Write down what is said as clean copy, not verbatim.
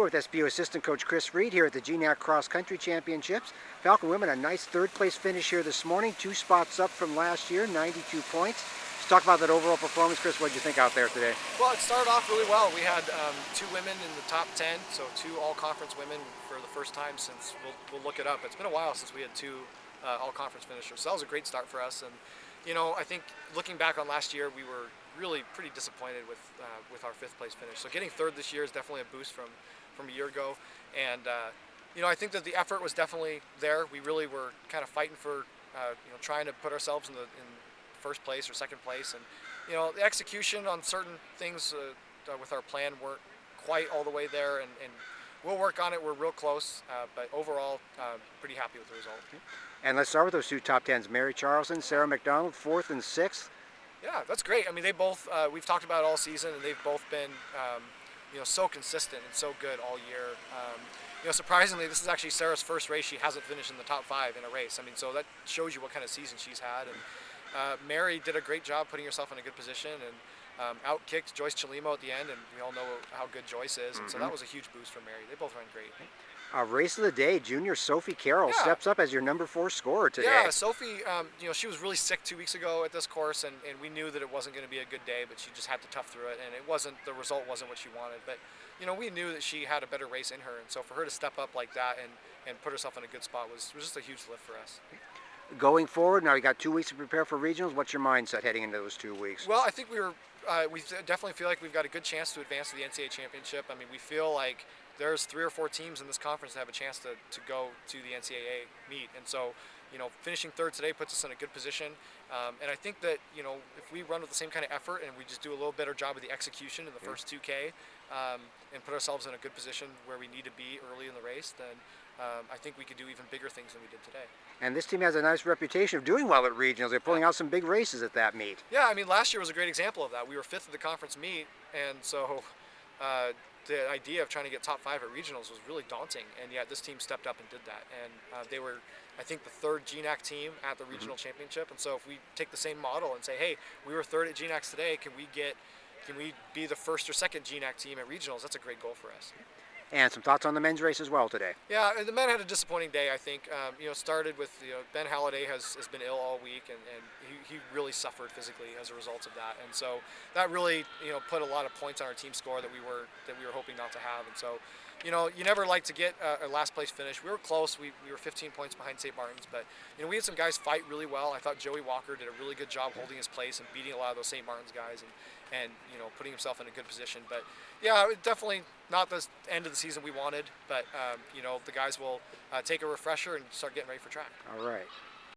We're with SPU assistant coach Chris Reed here at the GNAC Cross Country Championships. Falcon women a nice third place finish here this morning, 2 spots up from last year, 92 points. Let's talk about that overall performance, Chris. What did you think out there today? Well, it started off really well. We had 2 women in the top 10, so 2 all-conference women for the first time since, we'll look it up. It's been a while since we had 2 all-conference finishers, so that was a great start for us. And you know, I think looking back on last year, we were really pretty disappointed with our 5th place finish. So getting 3rd this year is definitely a boost from a year ago. And you know, I think that the effort was definitely there. We really were kind of fighting for you know, trying to put ourselves in first place or 2nd place. And you know, the execution on certain things with our plan weren't quite all the way there. And we'll work on it. We're real close, but overall, pretty happy with the result. And let's start with those 2 top 10s. Mary Charleston, Sarah McDonald, 4th and 6th. Yeah, that's great. I mean, they both, we've talked about it all season, and they've both been, you know, so consistent and so good all year. You know, surprisingly, this is actually Sarah's first race. She hasn't finished in the top 5 in a race. I mean, so that shows you what kind of season she's had. And Mary did a great job putting herself in a good position and outkicked Joyce Chalimo at the end, and we all know how good Joyce is. And so that was a huge boost for Mary. They both ran great. Race of the day, junior Sophie Carol steps up as your number 4 scorer today. Yeah, Sophie, you know, she was really sick 2 weeks ago at this course, and we knew that it wasn't going to be a good day, but she just had to tough through it, and the result wasn't what she wanted. But, you know, we knew that she had a better race in her, and so for her to step up like that and put herself in a good spot was just a huge lift for us. Going forward, now you got 2 weeks to prepare for regionals. What's your mindset heading into those 2 weeks? Well, I think we definitely feel like we've got a good chance to advance to the NCAA championship. I mean, we feel like there's 3 or 4 teams in this conference that have a chance to go to the NCAA meet. And so, you know, finishing 3rd today puts us in a good position. And I think that, you know, if we run with the same kind of effort and we just do a little better job of the execution in the first 2K and put ourselves in a good position where we need to be early in the race, then I think we could do even bigger things than we did today. And this team has a nice reputation of doing well at regionals. They're pulling out some big races at that meet. Yeah, I mean, last year was a great example of that. We were 5th at the conference meet, and so the idea of trying to get top 5 at regionals was really daunting, and yet this team stepped up and did that. And they were, I think, the 3rd GNAC team at the regional championship. And so if we take the same model and say, hey, we were 3rd at GNACs today, can we be the 1st or 2nd GNAC team at regionals? That's a great goal for us. And some thoughts on the men's race as well today. Yeah, the men had a disappointing day, I think. You know, started with, you know, Ben Halliday has been ill all week, and he really suffered physically as a result of that. And so that really, you know, put a lot of points on our team score that we were hoping not to have. And so, you know, you never like to get a last place finish. We were close. We were 15 points behind St. Martin's, but you know, we had some guys fight really well. I thought Joey Walker did a really good job holding his place and beating a lot of those St. Martin's guys and you know, putting himself in a good position. But yeah, definitely not the end of the season we wanted, but you know, the guys will take a refresher and start getting ready for track. All right.